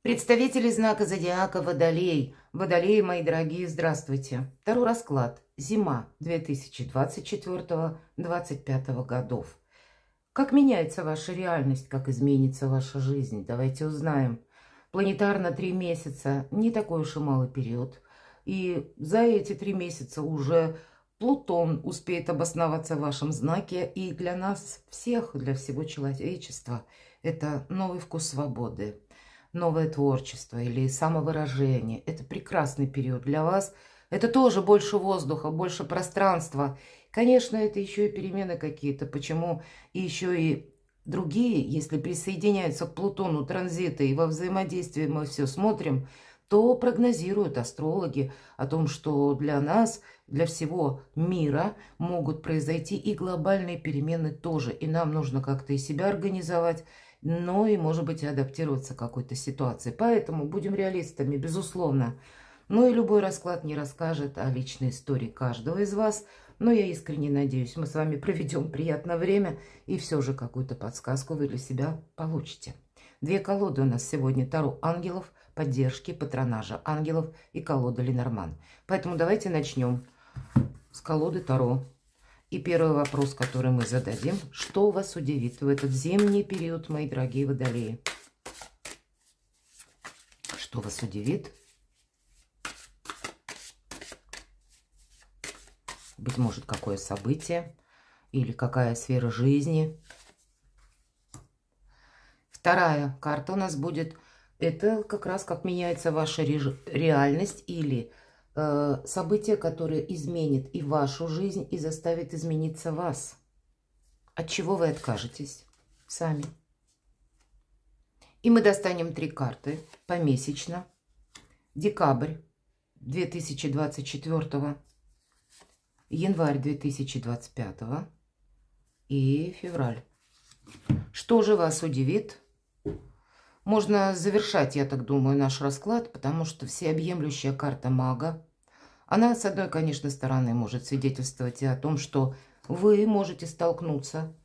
Представители знака зодиака Водолей. Водолеи, мои дорогие, здравствуйте. Второй расклад. Зима 2024-2025 годов. Как меняется ваша реальность, как изменится ваша жизнь? Давайте узнаем. Планетарно 3 месяца. Не такой уж и малый период. И за эти 3 месяца уже Плутон успеет обосноваться в вашем знаке. И для нас всех, для всего человечества, это новый вкус свободы. Новое творчество или самовыражение. Это прекрасный период для вас. Это тоже больше воздуха, больше пространства. Конечно, это еще и перемены какие-то. Почему и еще и другие, если присоединяются к Плутону транзиты и во взаимодействии мы все смотрим, то прогнозируют астрологи о том, что для нас, для всего мира могут произойти и глобальные перемены тоже. И нам нужно как-то и себя организовать, но и, может быть, и адаптироваться к какой-то ситуации. Поэтому будем реалистами, безусловно. Ну и любой расклад не расскажет о личной истории каждого из вас. Но я искренне надеюсь, мы с вами проведем приятное время и все же какую-то подсказку вы для себя получите. Две колоды у нас сегодня. Таро ангелов, поддержки, патронажа ангелов и колода Ленорман. Поэтому давайте начнем с колоды Таро. И первый вопрос, который мы зададим. Что вас удивит в этот зимний период, мои дорогие водолеи? Что вас удивит? Быть может, какое событие или какая сфера жизни. Вторая карта у нас будет. Это как раз как меняется ваша реальность или событие, которое изменит и вашу жизнь, и заставит измениться вас. От чего вы откажетесь сами. И мы достанем 3 карты помесячно. Декабрь 2024, январь 2025 и февраль. Что же вас удивит? Можно завершать, я так думаю, наш расклад, потому что всеобъемлющая карта мага, она, с одной, конечно, стороны, может свидетельствовать и о том, что вы можете столкнуться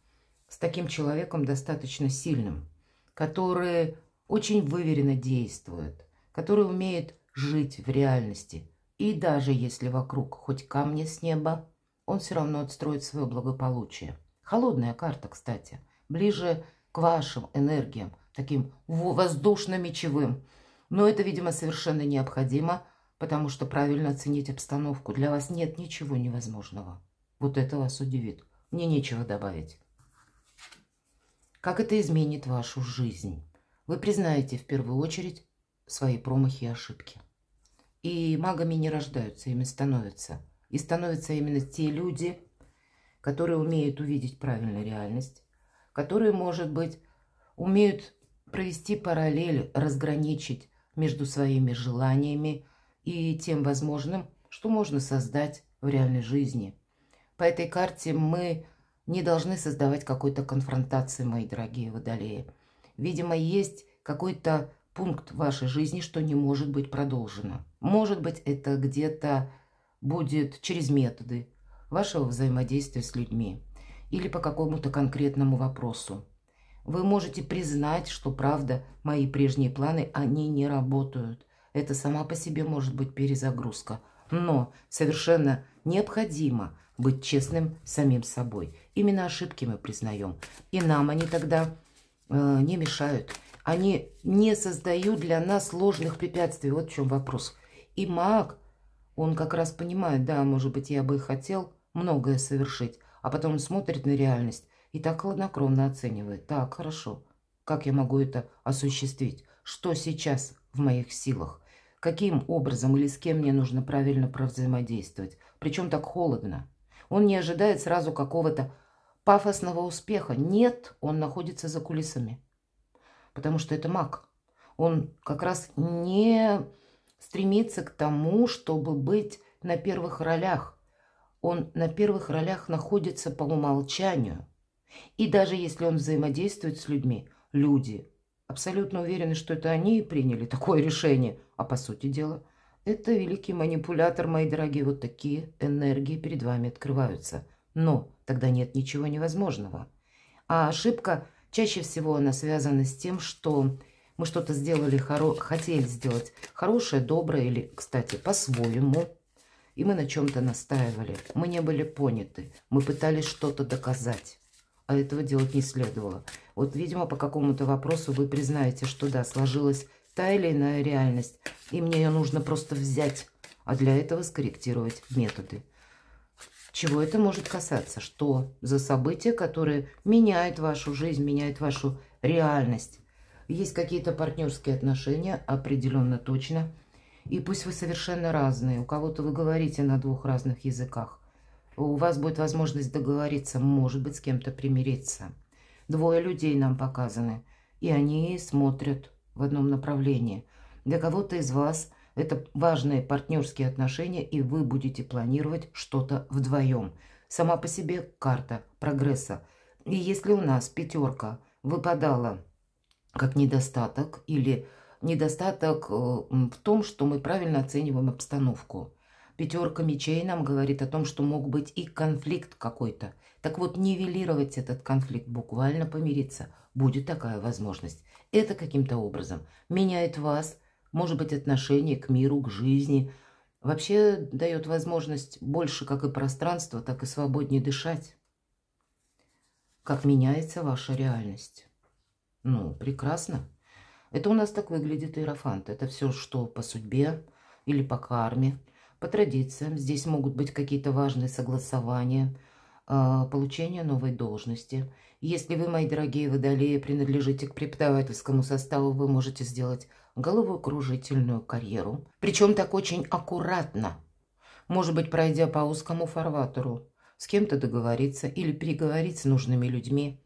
с таким человеком достаточно сильным, который очень выверенно действует, который умеет жить в реальности. И даже если вокруг хоть камни с неба, он все равно отстроит свое благополучие. Холодная карта, кстати, ближе к вашим энергиям, таким воздушно-мечевым. Но это, видимо, совершенно необходимо, потому что правильно оценить обстановку. Для вас нет ничего невозможного. Вот это вас удивит. Мне нечего добавить. Как это изменит вашу жизнь? Вы признаете в первую очередь свои промахи и ошибки. И магами не рождаются, ими становятся. И становятся именно те люди, которые умеют увидеть правильную реальность, которые, может быть, умеют провести параллель, разграничить между своими желаниями и тем возможным, что можно создать в реальной жизни. По этой карте мы не должны создавать какой-то конфронтации, мои дорогие водолеи. Видимо, есть какой-то пункт в вашей жизни, что не может быть продолжено. Может быть, это где-то будет через методы вашего взаимодействия с людьми или по какому-то конкретному вопросу. Вы можете признать, что, правда, мои прежние планы, они не работают. Это сама по себе может быть перезагрузка. Но совершенно необходимо быть честным с самим собой. Именно ошибки мы признаем. И нам они тогда не мешают. Они не создают для нас сложных препятствий. Вот в чем вопрос. И маг, он как раз понимает, да, может быть, я бы и хотел многое совершить. А потом он смотрит на реальность и так хладнокровно оценивает. Так, хорошо. Как я могу это осуществить? Что сейчас в моих силах? Каким образом или с кем мне нужно правильно провзаимодействовать? Причем так холодно. Он не ожидает сразу какого-то пафосного успеха. Нет, он находится за кулисами. Потому что это маг. Он как раз не стремится к тому, чтобы быть на первых ролях. Он на первых ролях находится по умолчанию. И даже если он взаимодействует с людьми, люди абсолютно уверены, что это они и приняли такое решение. А по сути дела, это великий манипулятор, мои дорогие. Вот такие энергии перед вами открываются. Но тогда нет ничего невозможного. А ошибка, чаще всего она связана с тем, что Мы что-то сделали, хотели сделать хорошее, доброе или, кстати, по-своему. И мы на чем-то настаивали. Мы не были поняты. Мы пытались что-то доказать. А этого делать не следовало. Вот, видимо, по какому-то вопросу вы признаете, что да, сложилась та или иная реальность. И мне ее нужно просто взять. А для этого скорректировать методы. Чего это может касаться? Что за события, которые меняют вашу жизнь, меняют вашу реальность? Есть какие-то партнерские отношения, определенно точно. И пусть вы совершенно разные. У кого-то вы говорите на двух разных языках. У вас будет возможность договориться, может быть, с кем-то примириться. Двое людей нам показаны. И они смотрят в одном направлении. Для кого-то из вас это важные партнерские отношения, и вы будете планировать что-то вдвоем. Сама по себе карта прогресса. И если у нас пятерка выпадала как недостаток или недостаток в том, что мы правильно оцениваем обстановку. Пятерка мечей нам говорит о том, что мог быть и конфликт какой-то. Так вот, нивелировать этот конфликт, буквально помириться, будет такая возможность. Это каким-то образом меняет вас, может быть, отношение к миру, к жизни. Вообще дает возможность больше как и пространства, так и свободнее дышать. Как меняется ваша реальность. Ну, прекрасно. Это у нас так выглядит иерофант. Это все, что по судьбе или по карме, по традициям. Здесь могут быть какие-то важные согласования, получение новой должности. Если вы, мои дорогие водолеи, принадлежите к преподавательскому составу, вы можете сделать головокружительную карьеру. Причем так очень аккуратно. Может быть, пройдя по узкому фарватеру, с кем-то договориться или переговорить с нужными людьми.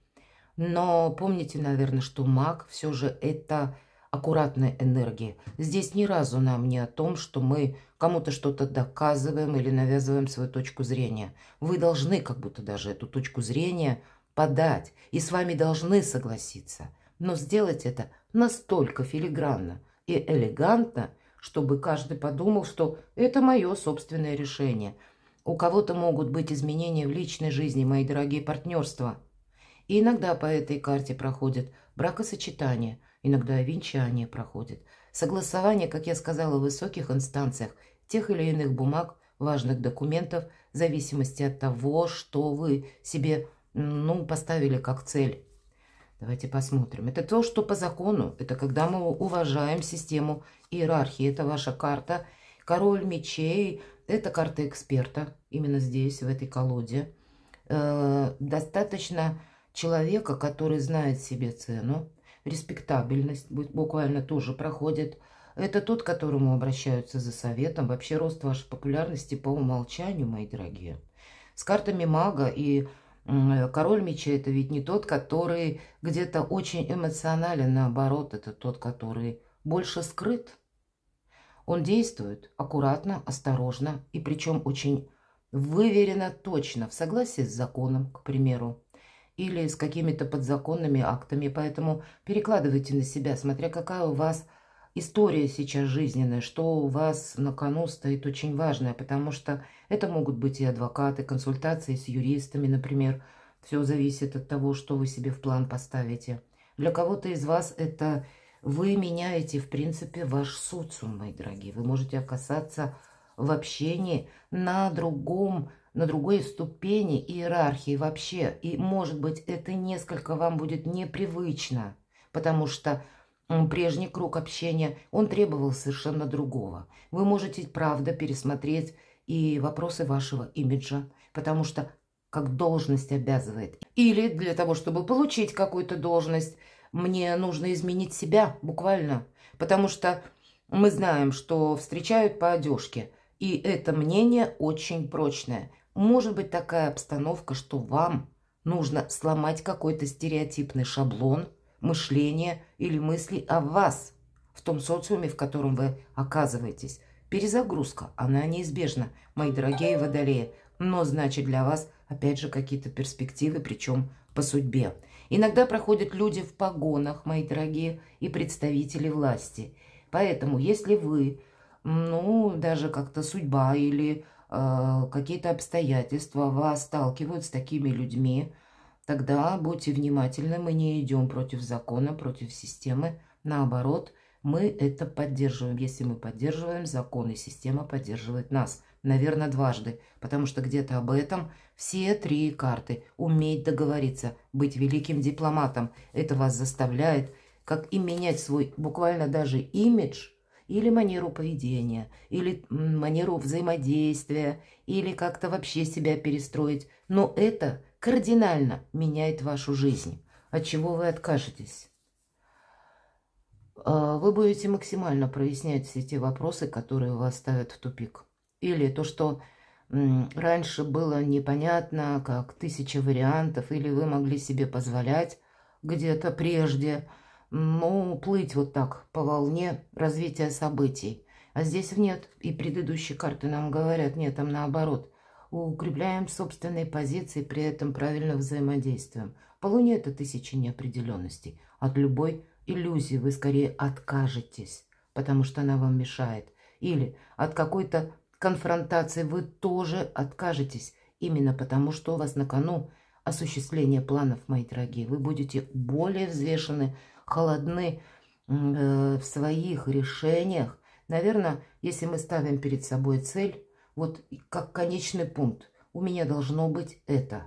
Но помните, наверное, что маг все же это аккуратная энергия. Здесь ни разу нам не о том, что мы кому-то что-то доказываем или навязываем свою точку зрения. Вы должны как будто даже эту точку зрения подать, и с вами должны согласиться. Но сделать это настолько филигранно и элегантно, чтобы каждый подумал, что это мое собственное решение. У кого-то могут быть изменения в личной жизни, мои дорогие партнерства. И иногда по этой карте проходит бракосочетание, иногда венчание проходит. Согласование, как я сказала, в высоких инстанциях тех или иных бумаг, важных документов, в зависимости от того, что вы себе поставили как цель. Давайте посмотрим. Это то, что по закону. Это когда мы уважаем систему иерархии. Это ваша карта. Король мечей. Это карта эксперта. Именно здесь, в этой колоде. Достаточно человека, который знает себе цену. Респектабельность буквально тоже проходит. Это тот, к которому обращаются за советом. Вообще рост вашей популярности по умолчанию, мои дорогие. С картами мага и король мечей — это ведь не тот, который где-то очень эмоционален, наоборот, это тот, который больше скрыт. Он действует аккуратно, осторожно, и причем очень выверенно, точно, в согласии с законом, к примеру, или с какими-то подзаконными актами. Поэтому перекладывайте на себя, смотря какая у вас история сейчас жизненная, что у вас на кону стоит очень важное, потому что это могут быть и адвокаты, консультации с юристами, например. Все зависит от того, что вы себе в план поставите. Для кого-то из вас это вы меняете, в принципе, ваш социум, мои дорогие. Вы можете оказаться в общении на другой ступени иерархии вообще. И, может быть, это несколько вам будет непривычно, потому что прежний круг общения, он требовал совершенно другого. Вы можете, правда, пересмотреть и вопросы вашего имиджа, потому что как должность обязывает. Или для того, чтобы получить какую-то должность, мне нужно изменить себя буквально, потому что мы знаем, что встречают по одежке, и это мнение очень прочное. Может быть такая обстановка, что вам нужно сломать какой-то стереотипный шаблон мышления или мыслей о вас в том социуме, в котором вы оказываетесь. Перезагрузка, она неизбежна, мои дорогие водолеи, но значит для вас, опять же, какие-то перспективы, причем по судьбе. Иногда проходят люди в погонах, мои дорогие, и представители власти. Поэтому, если вы, даже как-то судьба или какие-то обстоятельства вас сталкивают с такими людьми, тогда будьте внимательны, мы не идем против закона, против системы, Наоборот, мы это поддерживаем. Если мы поддерживаем, закон и система поддерживает нас. Наверное, дважды, потому что где-то об этом все три карты. Уметь договориться, быть великим дипломатом. Это вас заставляет как и менять свой буквально даже имидж, или манеру поведения, или манеру взаимодействия, или как-то вообще себя перестроить. Но это кардинально меняет вашу жизнь. От чего вы откажетесь? Вы будете максимально прояснять все те вопросы, которые вас ставят в тупик. Или то, что раньше было непонятно, как 1000 вариантов, или вы могли себе позволять где-то прежде, ну, плыть вот так по волне развития событий. А здесь нет. И предыдущие карты нам говорят, нет, там наоборот. Укрепляем собственные позиции, при этом правильно взаимодействуем. По Луне это 1000 неопределенностей. От любой иллюзии вы скорее откажетесь, потому что она вам мешает. Или от какой-то конфронтации вы тоже откажетесь, именно потому что у вас на кону осуществление планов, мои дорогие. Вы будете более взвешены, холодны в своих решениях. Наверное, если мы ставим перед собой цель, вот как конечный пункт, у меня должно быть это.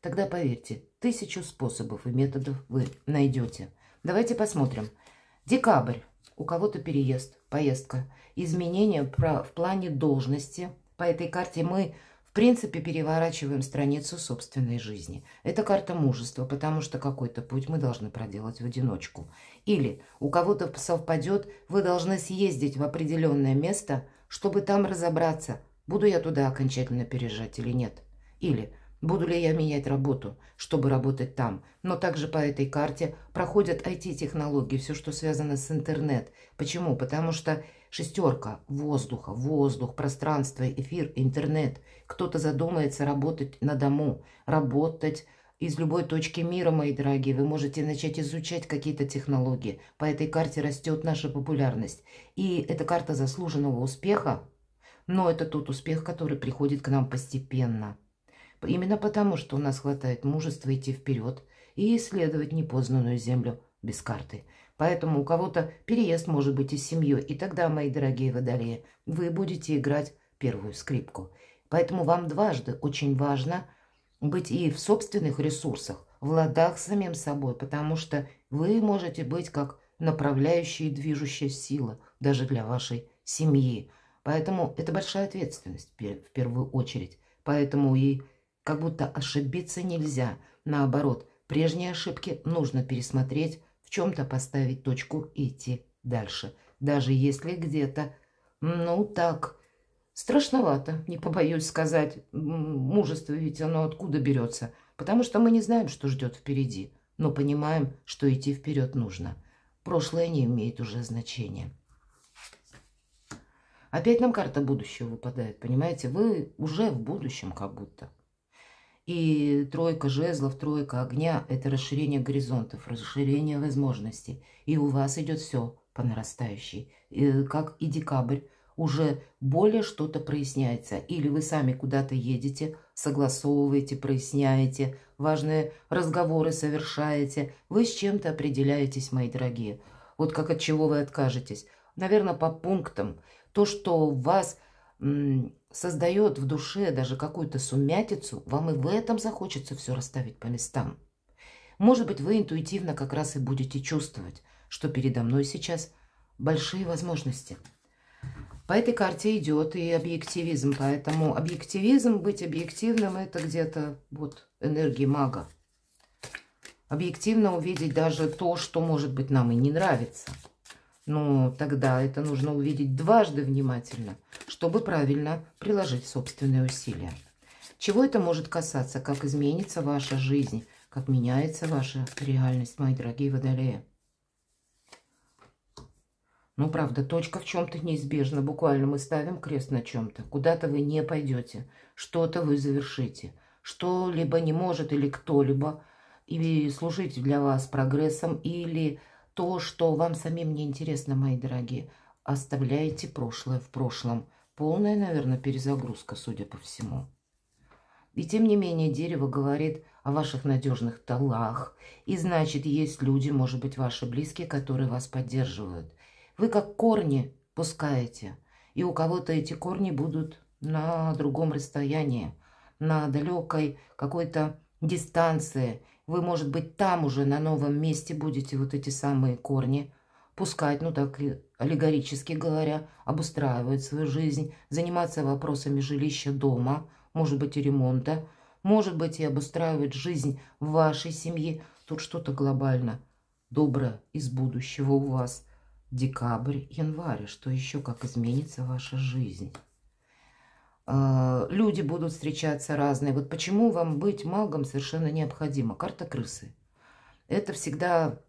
Тогда, поверьте, 1000 способов и методов вы найдете. Давайте посмотрим. Декабрь. У кого-то переезд, поездка, изменения в плане должности. По этой карте мы, в принципе, переворачиваем страницу собственной жизни. Это карта мужества, потому что какой-то путь мы должны проделать в одиночку. Или у кого-то совпадет, вы должны съездить в определенное место, чтобы там разобраться, буду я туда окончательно переезжать или нет. Или буду ли я менять работу, чтобы работать там. Но также по этой карте проходят IT-технологии, все, что связано с интернет. Почему? Потому что шестерка воздуха, воздух, пространство, эфир, интернет. Кто-то задумается работать на дому, работать из любой точки мира, мои дорогие. Вы можете начать изучать какие-то технологии. По этой карте растет наша популярность. И это карта заслуженного успеха, но это тот успех, который приходит к нам постепенно. Именно потому, что у нас хватает мужества идти вперед и исследовать непознанную землю без карты. Поэтому у кого-то переезд может быть и с семьей. И тогда, мои дорогие водолеи, вы будете играть первую скрипку. Поэтому вам дважды очень важно быть и в собственных ресурсах, в ладах с самим собой, потому что вы можете быть как направляющая и движущая сила даже для вашей семьи. Поэтому это большая ответственность в первую очередь. Поэтому и как будто ошибиться нельзя. Наоборот, прежние ошибки нужно пересмотреть, в чем-то поставить точку и идти дальше. Даже если где-то, ну так, страшновато, не побоюсь сказать. Мужество ведь оно откуда берется? Потому что мы не знаем, что ждет впереди, но понимаем, что идти вперед нужно. Прошлое не имеет уже значения. Опять нам карта будущего выпадает, понимаете? Вы уже в будущем как будто. И тройка жезлов, тройка огня – это расширение горизонтов, расширение возможностей. И у вас идет все по нарастающей. Как и декабрь, уже более что-то проясняется. Или вы сами куда-то едете, согласовываете, проясняете, важные разговоры совершаете. Вы с чем-то определяетесь, мои дорогие. Вот как от чего вы откажетесь. Наверное, по пунктам. То, что вас создает в душе даже какую-то сумятицу, вам и в этом захочется все расставить по местам. Может быть, вы интуитивно как раз и будете чувствовать, что передо мной сейчас большие возможности. По этой карте идет и объективизм, поэтому объективизм, быть объективным, это где-то вот энергия мага. Объективно увидеть даже то, что, может быть, нам и не нравится. Но тогда это нужно увидеть дважды внимательно, чтобы правильно приложить собственные усилия. Чего это может касаться? Как изменится ваша жизнь? Как меняется ваша реальность, мои дорогие водолеи? Ну, правда, точка в чем-то неизбежна. Буквально мы ставим крест на чем-то. Куда-то вы не пойдете. Что-то вы завершите. Что-либо не может или кто-либо и служить для вас прогрессом или... То, что вам самим не интересно, мои дорогие, оставляете прошлое в прошлом. Полная, наверное, перезагрузка, судя по всему. И тем не менее дерево говорит о ваших надежных тылах. И значит, есть люди, может быть, ваши близкие, которые вас поддерживают. Вы как корни пускаете. И у кого-то эти корни будут на другом расстоянии, на далекой какой-то дистанции. Вы, может быть, там уже на новом месте будете вот эти самые корни пускать, ну так аллегорически говоря, обустраивать свою жизнь, заниматься вопросами жилища дома, может быть, и ремонта, может быть, и обустраивать жизнь в вашей семье. Тут что-то глобально доброе из будущего у вас. Декабрь, январь. Что еще, как изменится ваша жизнь? Люди будут встречаться разные. Вот почему вам быть магом совершенно необходимо. Карта крысы. Это всегда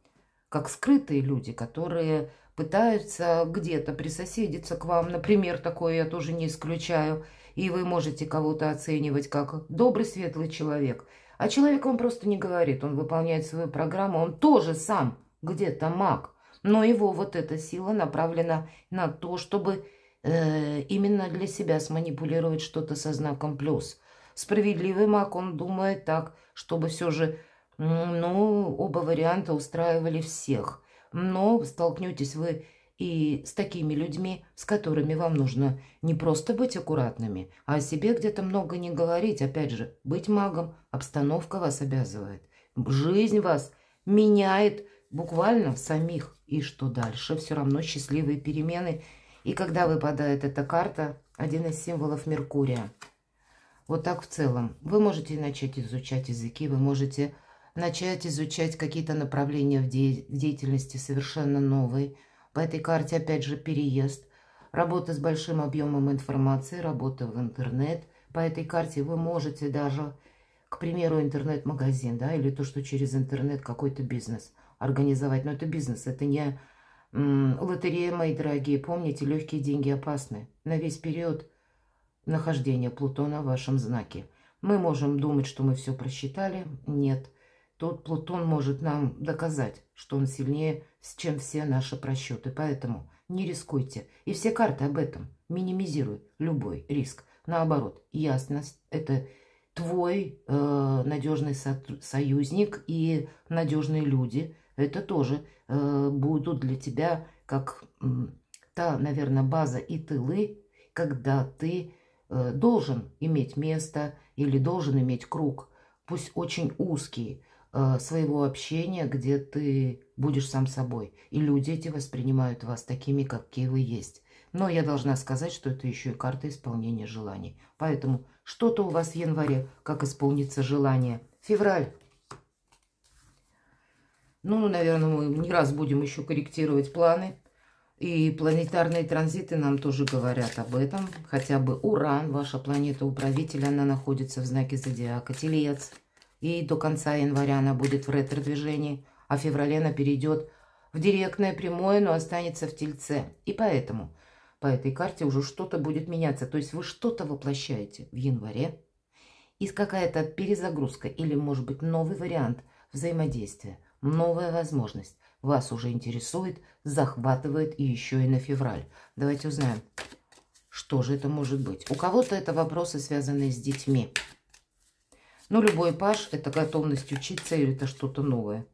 как скрытые люди, которые пытаются где-то присоседиться к вам. Например, такое я тоже не исключаю. И вы можете кого-то оценивать как добрый, светлый человек. А человек вам просто не говорит. Он выполняет свою программу. Он тоже сам где-то маг. Но его вот эта сила направлена на то, чтобы именно для себя сманипулировать что-то со знаком плюс. Справедливый маг, он думает так, чтобы все же, ну, оба варианта устраивали всех. Но столкнетесь вы и с такими людьми, с которыми вам нужно не просто быть аккуратными, а о себе где-то много не говорить. Опять же, быть магом, обстановка вас обязывает. Жизнь вас меняет буквально самих. И что дальше? Все равно счастливые перемены. И когда выпадает эта карта, один из символов Меркурия. Вот так в целом. Вы можете начать изучать языки, вы можете начать изучать какие-то направления в деятельности совершенно новые. По этой карте, опять же, переезд, работа с большим объемом информации, работа в интернет. По этой карте вы можете даже, к примеру, интернет-магазин, да, или то, что через интернет какой-то бизнес организовать. Но это бизнес, это не лотерея, мои дорогие. Помните, легкие деньги опасны. На весь период нахождения Плутона в вашем знаке. Мы можем думать, что мы все просчитали. Нет. Тут Плутон может нам доказать, что он сильнее, чем все наши просчеты. Поэтому не рискуйте. И все карты об этом. Минимизируй любой риск. Наоборот, ясность – это твой надежный союзник, и надежные люди – это тоже будут для тебя как та, наверное, база и тылы, когда ты должен иметь место или должен иметь круг, пусть очень узкий, своего общения, где ты будешь сам собой. И люди эти воспринимают вас такими, какие вы есть. Но я должна сказать, что это еще и карта исполнения желаний. Поэтому что-то у вас в январе, как исполнится желание. Февраль. Ну, наверное, мы не раз будем еще корректировать планы. И планетарные транзиты нам тоже говорят об этом. Хотя бы Уран, ваша планета-управитель, она находится в знаке зодиака Телец. И до конца января она будет в ретро-движении. А в феврале она перейдет в директное прямое, но останется в Тельце. И поэтому по этой карте уже что-то будет меняться. То есть вы что-то воплощаете в январе. И какая-то перезагрузка или, может быть, новый вариант взаимодействия. Новая возможность вас уже интересует, захватывает, и еще и на февраль. Давайте узнаем, что же это может быть. У кого-то это вопросы, связанные с детьми. Но любой паж – это готовность учиться или это что-то новое.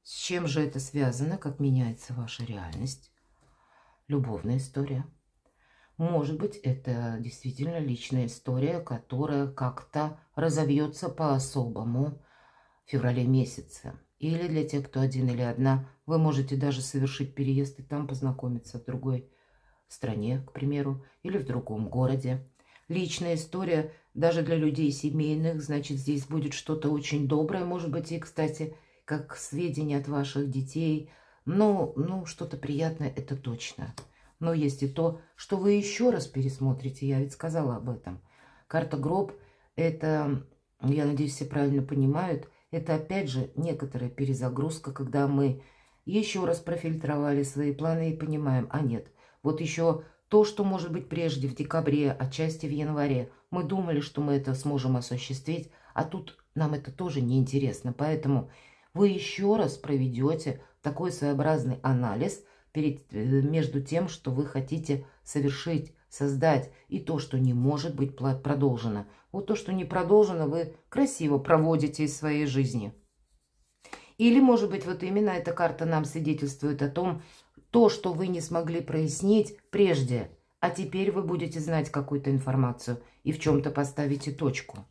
С чем же это связано, как меняется ваша реальность? Любовная история. Может быть, это действительно личная история, которая как-то разовьется по-особому в феврале месяце. Или для тех, кто один или одна, вы можете даже совершить переезд и там познакомиться в другой стране, к примеру, или в другом городе. Личная история даже для людей семейных, значит, здесь будет что-то очень доброе, может быть, и, кстати, как сведения от ваших детей. Ну, что-то приятное, это точно. Но есть и то, что вы еще раз пересмотрите, я ведь сказала об этом. Карта гроб, это, я надеюсь, все правильно понимают, это опять же некоторая перезагрузка, когда мы еще раз профильтровали свои планы и понимаем, а нет, вот еще то, что может быть прежде в декабре, отчасти в январе, мы думали, что мы это сможем осуществить, а тут нам это тоже неинтересно. Поэтому вы еще раз проведете такой своеобразный анализ между тем, что вы хотите совершить создать, и то, что не может быть продолжено. Вот то, что не продолжено, вы красиво проводите из своей жизни. Или, может быть, вот именно эта карта нам свидетельствует о том, то, что вы не смогли прояснить прежде, а теперь вы будете знать какую-то информацию и в чем-то поставите точку.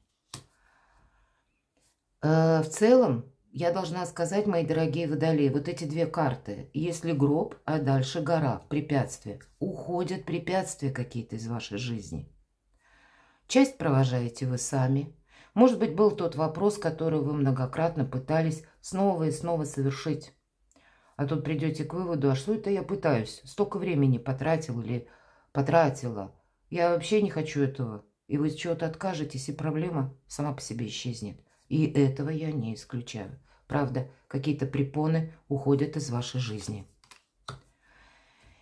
В целом, я должна сказать, мои дорогие водолеи, вот эти две карты, если гроб, а дальше гора, препятствия, уходят препятствия какие-то из вашей жизни. Часть провожаете вы сами. Может быть, был тот вопрос, который вы многократно пытались снова и снова совершить. А тут придете к выводу, а что это я пытаюсь? Столько времени потратил или потратила. Я вообще не хочу этого. И вы чего-то откажетесь, и проблема сама по себе исчезнет. И этого я не исключаю. Правда, какие-то препоны уходят из вашей жизни.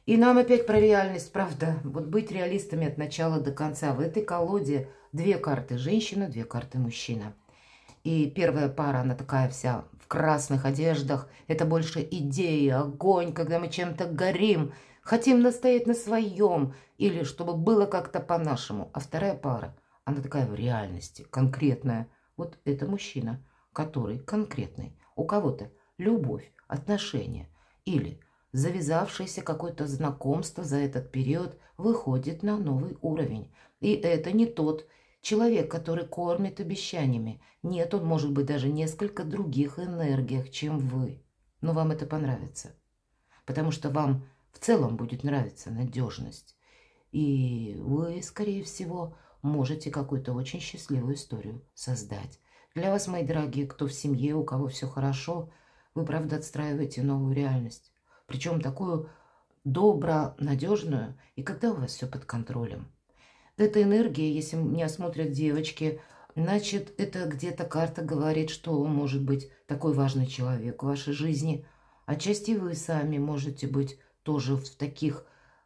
И нам опять про реальность, правда. Вот быть реалистами от начала до конца. В этой колоде две карты женщина, две карты мужчина. И первая пара, она такая вся в красных одеждах. Это больше идеи, огонь, когда мы чем-то горим. Хотим настоять на своем. Или чтобы было как-то по-нашему. А вторая пара, она такая в реальности, конкретная. Вот это мужчина, который конкретный. У кого-то любовь, отношения. Или завязавшееся какое-то знакомство за этот период выходит на новый уровень. И это не тот человек, который кормит обещаниями. Нет, он может быть даже несколько других энергиях, чем вы. Но вам это понравится. Потому что вам в целом будет нравиться надежность. И вы, скорее всего, можете какую-то очень счастливую историю создать. Для вас, мои дорогие, кто в семье, у кого все хорошо, вы, правда, отстраиваете новую реальность. Причем такую добро-надежную, и когда у вас все под контролем. Эта энергия, если меня смотрят девочки, значит, это где-то карта говорит, что может быть такой важный человек в вашей жизни. Отчасти вы сами можете быть тоже в таких,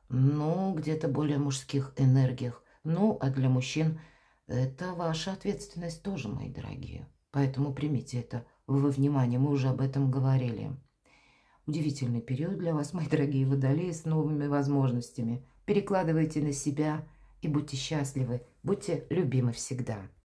ну, где-то более мужских энергиях. Ну, а для мужчин это ваша ответственность тоже, мои дорогие. Поэтому примите это во внимание, мы уже об этом говорили. Удивительный период для вас, мои дорогие водолеи, с новыми возможностями. Перекладывайте на себя и будьте счастливы, будьте любимы всегда.